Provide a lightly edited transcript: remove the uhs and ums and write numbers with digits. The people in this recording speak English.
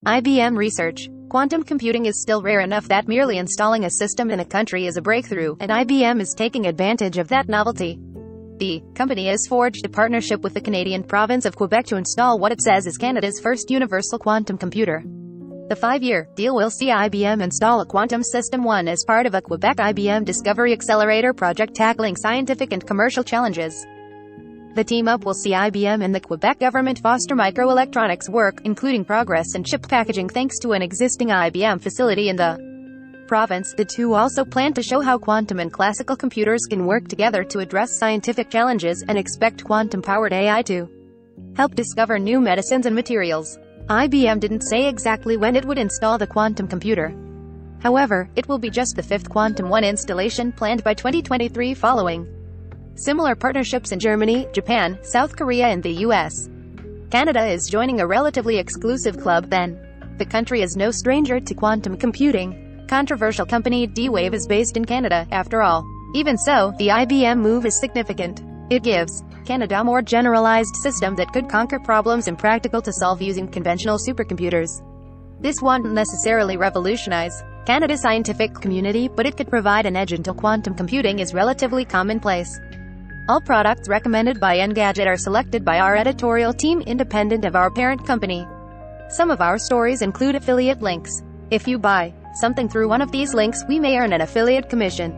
IBM research. Quantum computing is still rare enough that merely installing a system in a country is a breakthrough, and IBM is taking advantage of that novelty. The company has forged a partnership with the Canadian province of Quebec to install what it says is Canada's first universal quantum computer. The 5-year deal will see IBM install a quantum system one as part of a Quebec IBM Discovery Accelerator project tackling scientific and commercial challenges. The team-up will see IBM and the Quebec government foster microelectronics work, including progress in chip packaging thanks to an existing IBM facility in the province. The two also plan to show how quantum and classical computers can work together to address scientific challenges, and expect quantum-powered AI to help discover new medicines and materials. IBM didn't say exactly when it would install the quantum computer. However, it will be just the 5th Quantum One installation planned by 2023, following similar partnerships in Germany, Japan, South Korea and the US. Canada is joining a relatively exclusive club then. The country is no stranger to quantum computing. Controversial company D-Wave is based in Canada, after all. Even so, the IBM move is significant. It gives Canada a more generalized system that could conquer problems impractical to solve using conventional supercomputers. This won't necessarily revolutionize Canada's scientific community, but it could provide an edge until quantum computing is relatively commonplace. All products recommended by Engadget are selected by our editorial team independent of our parent company. Some of our stories include affiliate links. If you buy something through one of these links, we may earn an affiliate commission.